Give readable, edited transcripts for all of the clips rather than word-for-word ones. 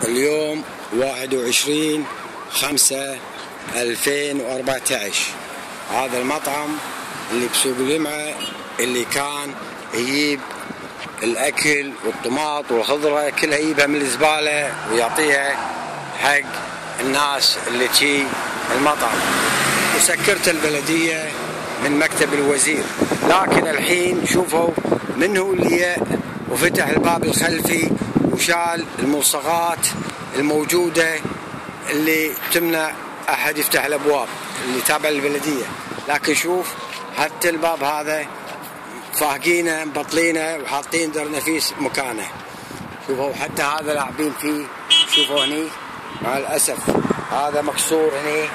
اليوم 21/5/2014. هذا المطعم اللي بسوق الجمعة اللي كان يجيب الأكل والطماط والخضرة كلها يجيبها من الزبالة ويعطيها حق الناس اللي تجي المطعم، وسكرت البلدية من مكتب الوزير. لكن الحين شوفوا من هو اللي وفتح الباب الخلفي وشال الملصقات الموجودة اللي تمنع أحد يفتح الأبواب اللي تابع للبلدية. لكن شوف حتى الباب هذا فاهقينه مبطلينه وحاطين در نفيس مكانه. شوفوا حتى هذا لاعبين فيه، شوفوا هني مع الأسف هذا مكسور هني،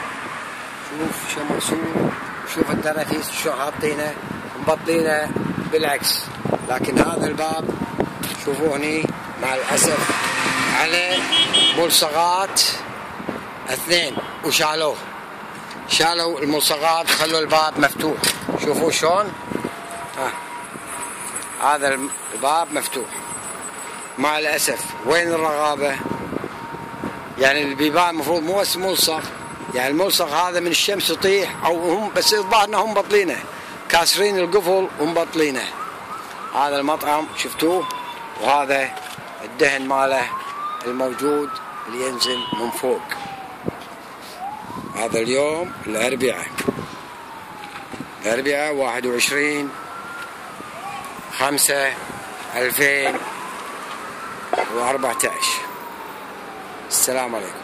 شوف شو مكسور، شوف الدر نفيس شو حاطينه مبطلينه بالعكس. لكن هذا الباب شوفوا هني مع الأسف على ملصقات اثنين وشالوه، شالوا الملصقات خلوا الباب مفتوح. شوفوا شلون هذا الباب مفتوح مع الأسف. وين الرغابة؟ يعني البيبان المفروض مو بس ملصق، يعني الملصق هذا من الشمس يطيح او هم بس الظاهر انهم مبطلينه، كاسرين القفل ومبطلينه. هذا المطعم شفتوه، وهذا الدهن ماله الموجود اللي ينزل من فوق. هذا اليوم الأربعاء 21/5/2014. السلام عليكم.